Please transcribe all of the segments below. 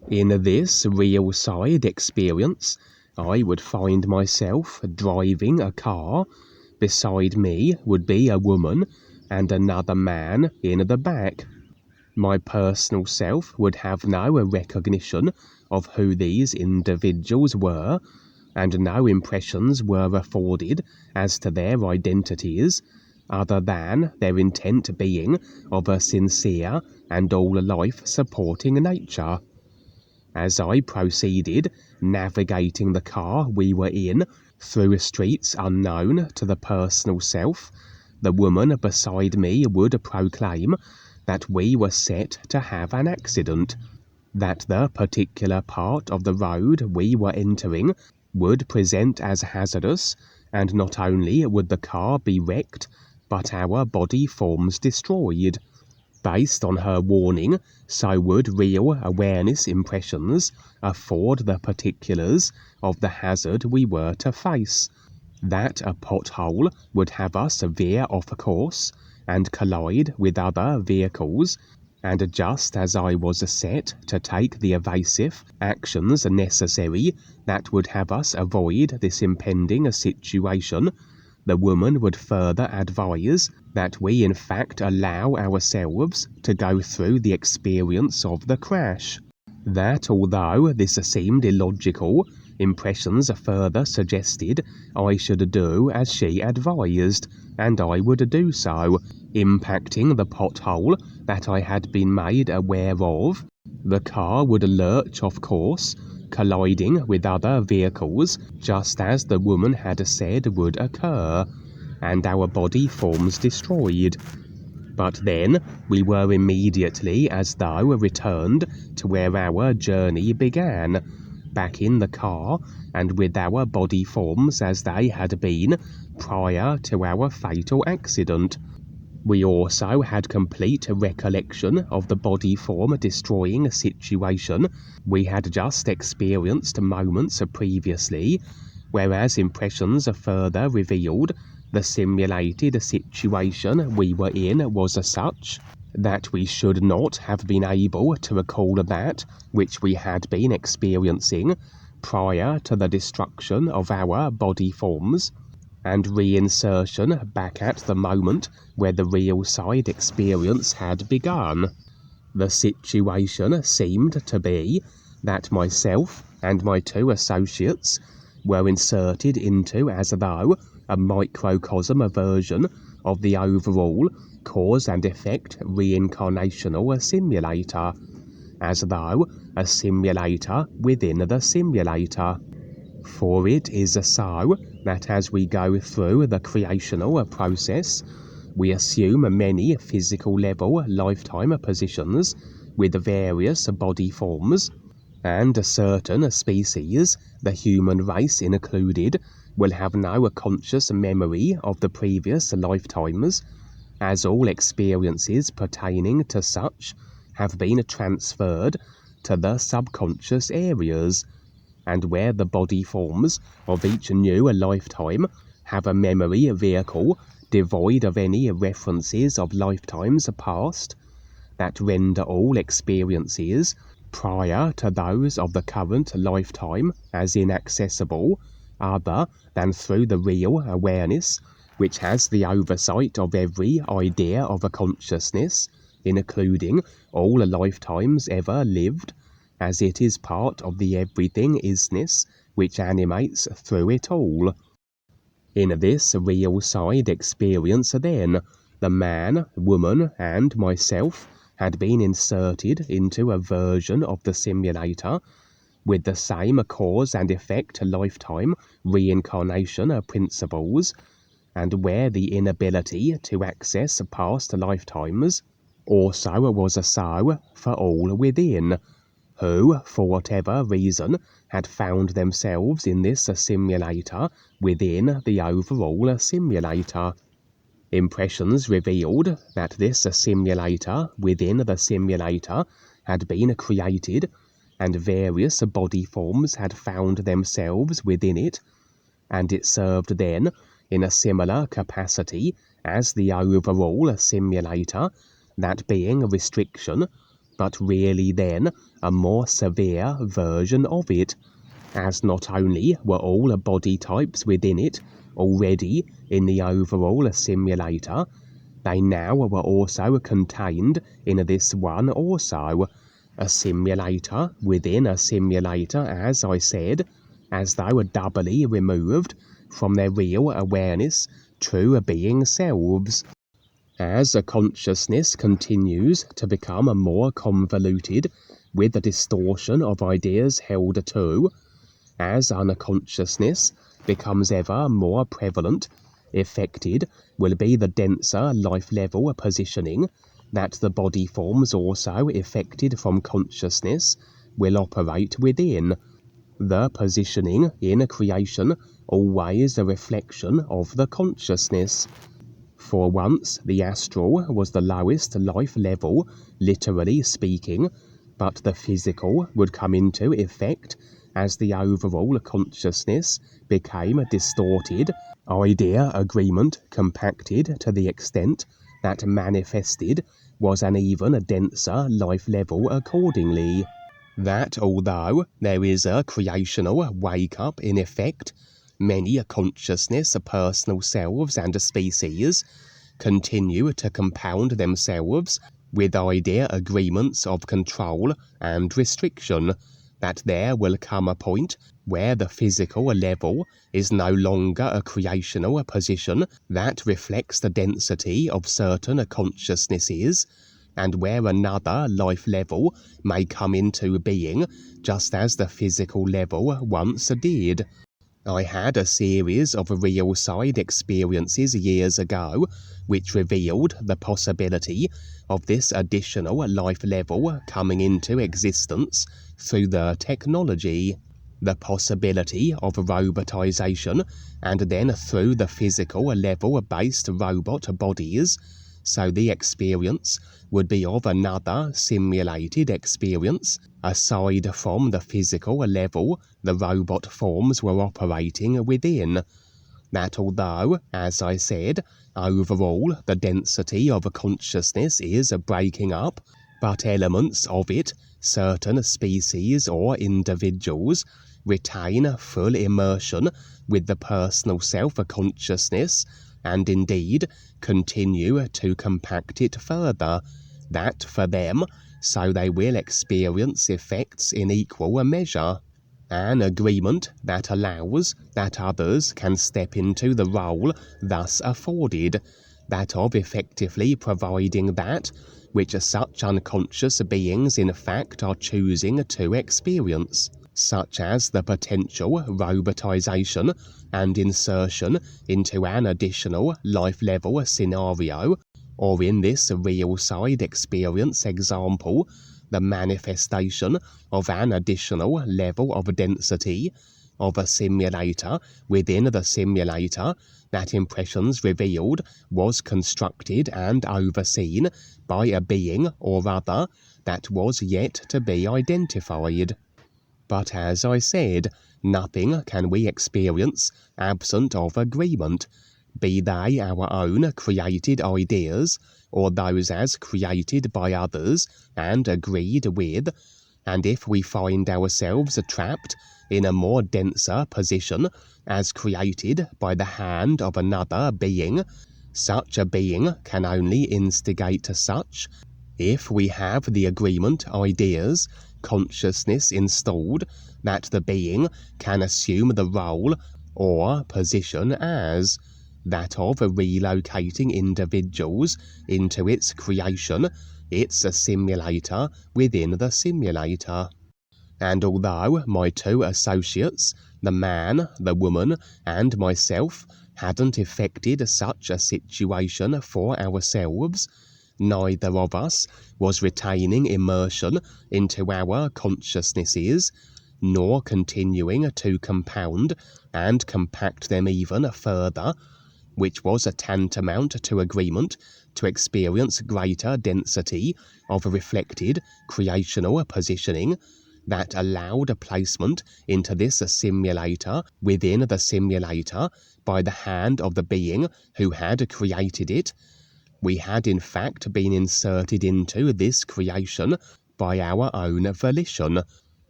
In this real-side experience, I would find myself driving a car. Beside me would be a woman and another man in the back. My personal self would have no recognition of who these individuals were, and no impressions were afforded as to their identities, other than their intent being of a sincere and all life-supporting nature. As I proceeded, navigating the car we were in through streets unknown to the personal self, the woman beside me would proclaim that we were set to have an accident, that the particular part of the road we were entering would present as hazardous, and not only would the car be wrecked, but our body forms destroyed. Based on her warning, so would real awareness impressions afford the particulars of the hazard we were to face, that a pothole would have us veer off course and collide with other vehicles, and just as I was set to take the evasive actions necessary that would have us avoid this impending situation, the woman would further advise that we in fact allow ourselves to go through the experience of the crash. That although this seemed illogical, impressions further suggested I should do as she advised, and I would do so, impacting the pothole that I had been made aware of. The car would lurch off course, colliding with other vehicles, just as the woman had said would occur, and our body forms destroyed. But then we were immediately as though returned to where our journey began, back in the car and with our body forms as they had been prior to our fatal accident. We also had complete recollection of the body form destroying situation we had just experienced moments previously, whereas impressions further revealed the simulated situation we were in was such that we should not have been able to recall that which we had been experiencing prior to the destruction of our body forms, and reinsertion back at the moment where the real side experience had begun. The situation seemed to be that myself and my two associates were inserted into as though a microcosm version of the overall cause and effect reincarnational simulator, as though a simulator within the simulator. For it is so that as we go through the creational process, we assume many physical level lifetime positions with various body forms, and certain species, the human race included, will have no conscious memory of the previous lifetimes, as all experiences pertaining to such have been transferred to the subconscious areas, and where the body forms of each new lifetime have a memory vehicle devoid of any references of lifetimes past, that render all experiences prior to those of the current lifetime as inaccessible, other than through the real awareness, which has the oversight of every idea of a consciousness, including all lifetimes ever lived, as it is part of the everything isness which animates through it all. In this real side experience then, the man, woman, and myself had been inserted into a version of the simulator with the same cause and effect lifetime reincarnation principles, and where the inability to access past lifetimes also was so for all within, who, for whatever reason, had found themselves in this simulator within the overall simulator. Impressions revealed that this simulator within the simulator had been created, and various body forms had found themselves within it, and it served then in a similar capacity as the overall simulator, that being restriction, but really then a more severe version of it, as not only were all body types within it already in the overall simulator, they now were also contained in this one also, a simulator within a simulator, as I said, as they were doubly removed from their real awareness, true being selves. As a consciousness continues to become more convoluted with the distortion of ideas held to, as unconsciousness becomes ever more prevalent, affected will be the denser life level positioning that the body forms also affected from consciousness will operate within. The positioning in creation always a reflection of the consciousness. For once the astral was the lowest life level, literally speaking, but the physical would come into effect as the overall consciousness became distorted, idea agreement compacted to the extent that manifested was an even denser life level accordingly. That although there is a creational wake-up in effect, many consciousness, personal selves and species continue to compound themselves with idea agreements of control and restriction, that there will come a point where the physical level is no longer a creational position that reflects the density of certain consciousnesses, and where another life level may come into being just as the physical level once did. I had a series of real side experiences years ago which revealed the possibility of this additional life level coming into existence through the technology. The possibility of robotization, and then through the physical level based robot bodies, so the experience would be of another simulated experience, aside from the physical level the robot forms were operating within. That although, as I said, overall the density of consciousness is breaking up, but elements of it, certain species or individuals, retain full immersion with the personal self-consciousness, and indeed continue to compact it further, that for them, so they will experience effects in equal measure. An agreement that allows that others can step into the role thus afforded, that of effectively providing that which such unconscious beings in fact are choosing to experience, such as the potential robotization and insertion into an additional life level scenario, or in this real side experience example, the manifestation of an additional level of density of a simulator within the simulator, that impressions revealed was constructed and overseen by a being or other that was yet to be identified. But as I said, nothing can we experience absent of agreement, be they our own created ideas, or those as created by others and agreed with, and if we find ourselves trapped in a more denser position as created by the hand of another being, such a being can only instigate such, if we have the agreement ideas, consciousness installed, that the being can assume the role or position as that of relocating individuals into its creation, its simulator within the simulator. And although my two associates, the man, the woman, and myself, hadn't effected such a situation for ourselves, neither of us was retaining immersion into our consciousnesses, nor continuing to compound and compact them even further, which was a tantamount to agreement to experience greater density of reflected creational positioning, that allowed a placement into this simulator within the simulator by the hand of the being who had created it. We had in fact been inserted into this creation by our own volition,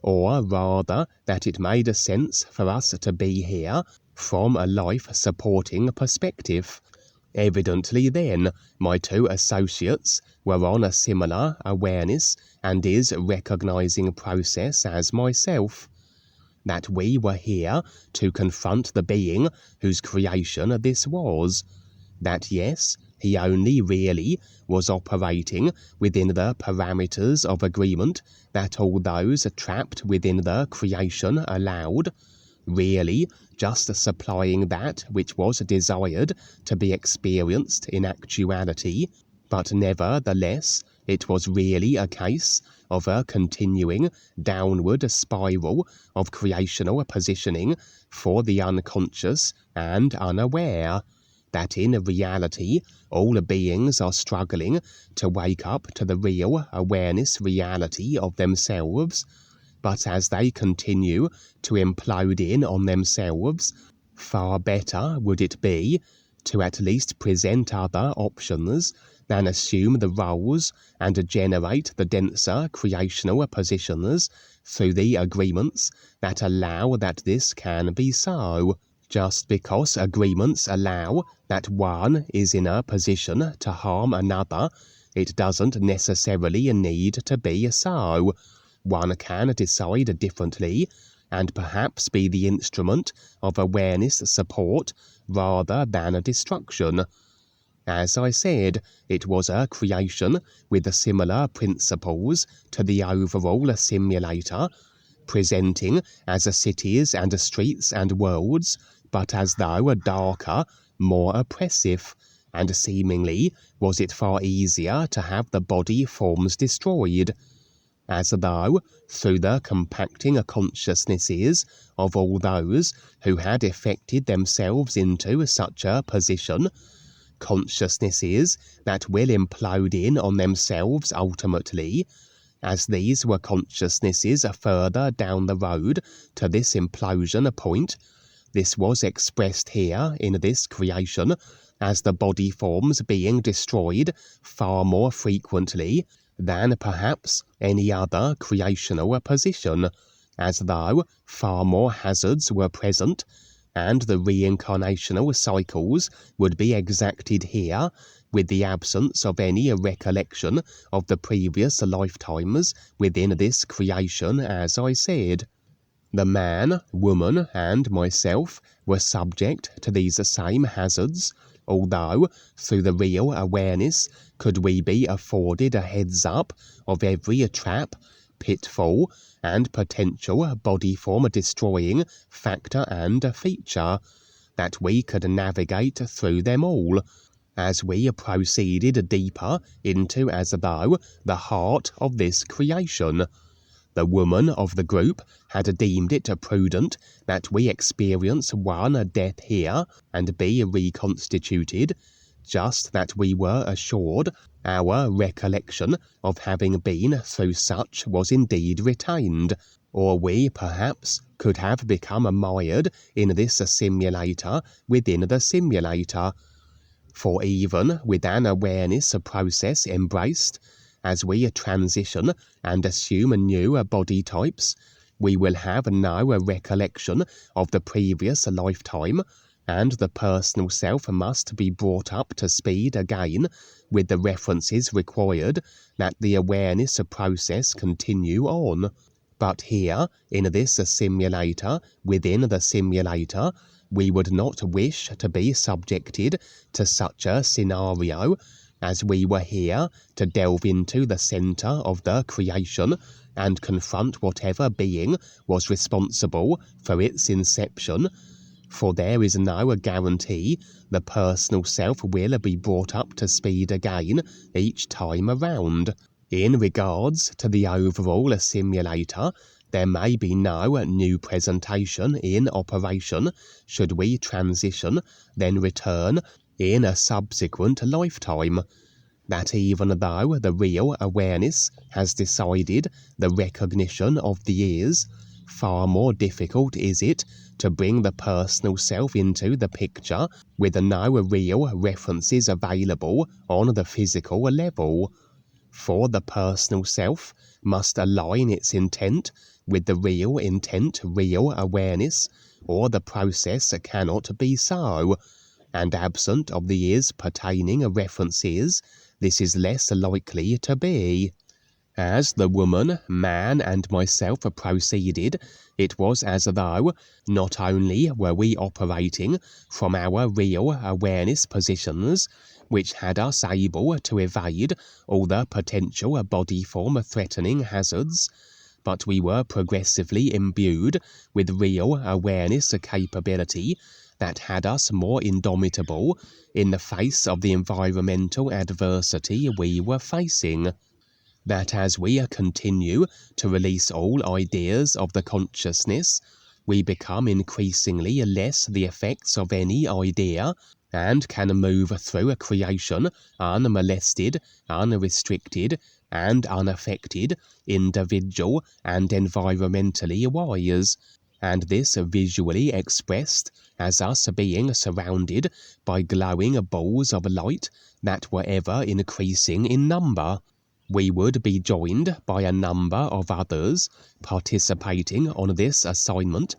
or rather that it made sense for us to be here from a life-supporting perspective. Evidently then, my two associates were on a similar awareness and is recognizing process as myself. That we were here to confront the being whose creation this was. That yes, he only really was operating within the parameters of agreement that all those trapped within the creation allowed, really just supplying that which was desired to be experienced in actuality, but nevertheless it was really a case of a continuing downward spiral of creational positioning for the unconscious and unaware, that in reality all beings are struggling to wake up to the real awareness reality of themselves, but as they continue to implode in on themselves, far better would it be to at least present other options than assume the roles and generate the denser creational positions through the agreements that allow that this can be so. Just because agreements allow that one is in a position to harm another, it doesn't necessarily need to be so. One can decide differently, and perhaps be the instrument of awareness support rather than a destruction. As I said, it was a creation with similar principles to the overall simulator, presenting as cities and streets and worlds, but as though darker, more oppressive, and seemingly was it far easier to have the body forms destroyed, as though, through the compacting consciousnesses of all those who had effected themselves into such a position, consciousnesses that will implode in on themselves ultimately, as these were consciousnesses further down the road to this implosion point. This was expressed here in this creation as the body forms being destroyed far more frequently than perhaps any other creational position, as though far more hazards were present, and the reincarnational cycles would be exacted here with the absence of any recollection of the previous lifetimes within this creation, as I said. The man, woman, and myself were subject to these same hazards, although through the real awareness could we be afforded a heads up of every trap, pitfall, and potential body form destroying factor and feature, that we could navigate through them all, as we proceeded deeper into as though the heart of this creation. The woman of the group had deemed it prudent that we experience one death here and be reconstituted, just that we were assured our recollection of having been through such was indeed retained, or we perhaps could have become mired in this simulator within the simulator. For even with an awareness process embraced, as we transition and assume new body types, we will have no recollection of the previous lifetime, and the personal self must be brought up to speed again with the references required that the awareness process continue on. But here, in this simulator, within the simulator, we would not wish to be subjected to such a scenario, as we were here to delve into the center of the creation and confront whatever being was responsible for its inception, for there is no guarantee the personal self will be brought up to speed again each time around. In regards to the overall simulator, there may be no new presentation in operation should we transition, then return in a subsequent lifetime. That even though the real awareness has decided the recognition of the ears, far more difficult is it to bring the personal self into the picture with no real references available on the physical level. For the personal self must align its intent with the real intent, real awareness, or the process cannot be so, and absent of the is pertaining references, this is less likely to be. As the woman, man, and myself proceeded, it was as though not only were we operating from our real awareness positions, which had us able to evade all the potential body form threatening hazards, but we were progressively imbued with real awareness capability that had us more indomitable in the face of the environmental adversity we were facing. That as we continue to release all ideas of the consciousness, we become increasingly less the effects of any idea, and can move through a creation unmolested, unrestricted, and unaffected, individual and environmentally wise, and this visually expressed as us being surrounded by glowing balls of light that were ever increasing in number. We would be joined by a number of others participating on this assignment,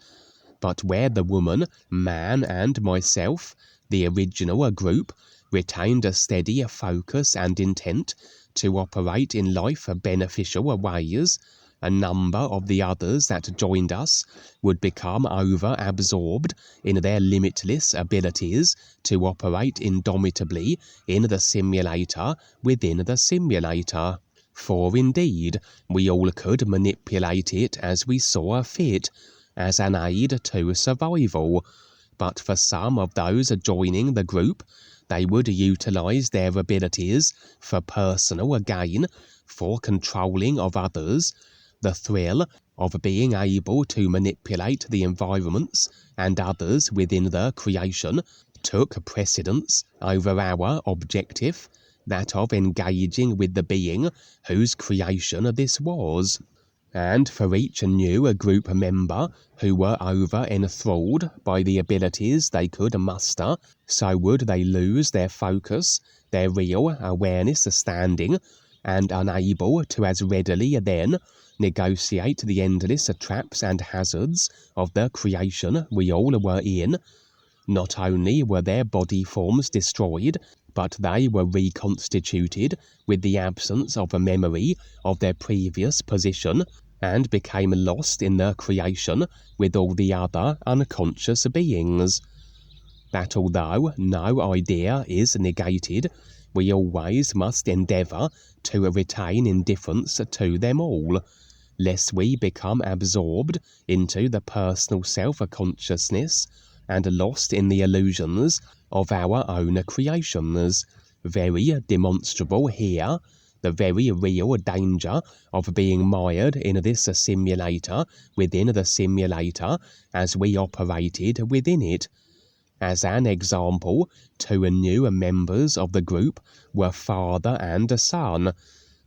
but where the woman, man, and myself, the original group, retained a steady focus and intent to operate in life beneficial ways, a number of the others that joined us would become over-absorbed in their limitless abilities to operate indomitably in the simulator within the simulator. For indeed, we all could manipulate it as we saw fit, as an aid to survival, but for some of those joining the group, they would utilize their abilities for personal gain, for controlling of others. The thrill of being able to manipulate the environments and others within the creation took precedence over our objective, that of engaging with the being whose creation this was. And for each new group member who were over enthralled by the abilities they could muster, so would they lose their focus, their real awareness standing, and unable to as readily then negotiate the endless traps and hazards of the creation we all were in. Not only were their body forms destroyed, but they were reconstituted with the absence of a memory of their previous position, and became lost in the creation with all the other unconscious beings. That although no idea is negated, we always must endeavour to retain indifference to them all, lest we become absorbed into the personal self-consciousness and lost in the illusions of our own creations. Very demonstrable here, the very real danger of being mired in this simulator within the simulator as we operated within it. As an example, two new members of the group were father and son,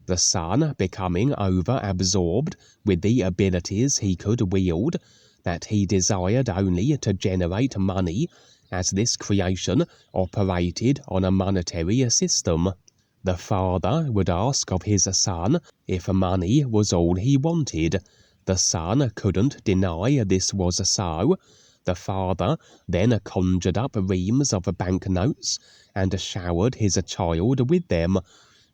the son becoming over-absorbed with the abilities he could wield, that he desired only to generate money, as this creation operated on a monetary system. The father would ask of his son if money was all he wanted. The son couldn't deny this was so. The father then conjured up reams of banknotes and showered his child with them,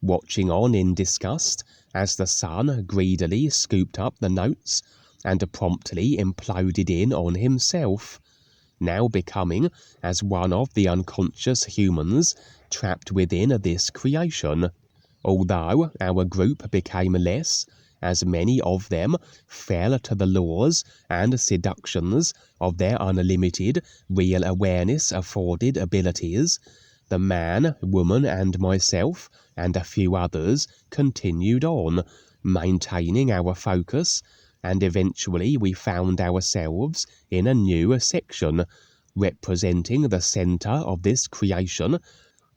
watching on in disgust as the son greedily scooped up the notes and promptly imploded in on himself, now becoming as one of the unconscious humans trapped within this creation. Although our group became less, as many of them fell to the laws and seductions of their unlimited real awareness afforded abilities, the man, woman, and myself, and a few others continued on, maintaining our focus, and eventually we found ourselves in a new section, representing the centre of this creation,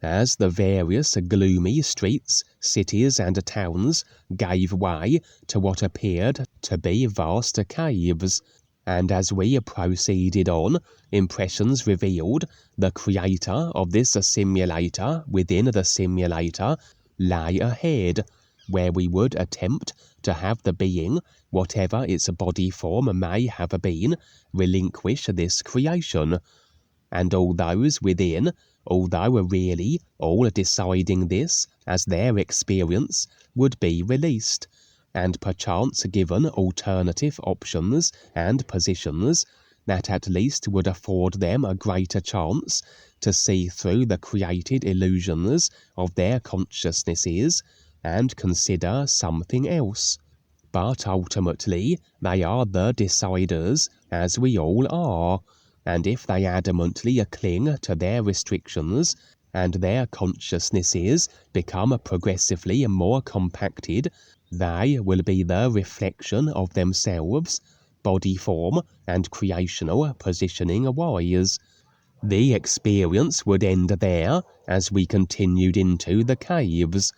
as the various gloomy streets, cities, and towns gave way to what appeared to be vast caves. And as we proceeded on, impressions revealed the creator of this simulator within the simulator lay ahead, where we would attempt to have the being, whatever its body form may have been, relinquish this creation, and all those within, although really all deciding this as their experience, would be released, and perchance given alternative options and positions that at least would afford them a greater chance to see through the created illusions of their consciousnesses and consider something else. But ultimately they are the deciders, as we all are, and if they adamantly cling to their restrictions and their consciousnesses become progressively more compacted, they will be the reflection of themselves, body form and creational positioning wise. The experience would end there as we continued into the caves.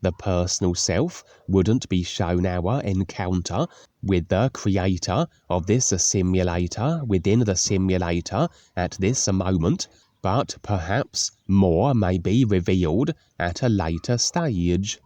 The personal self wouldn't be shown our encounter with the creator of this simulator within the simulator at this moment, but perhaps more may be revealed at a later stage.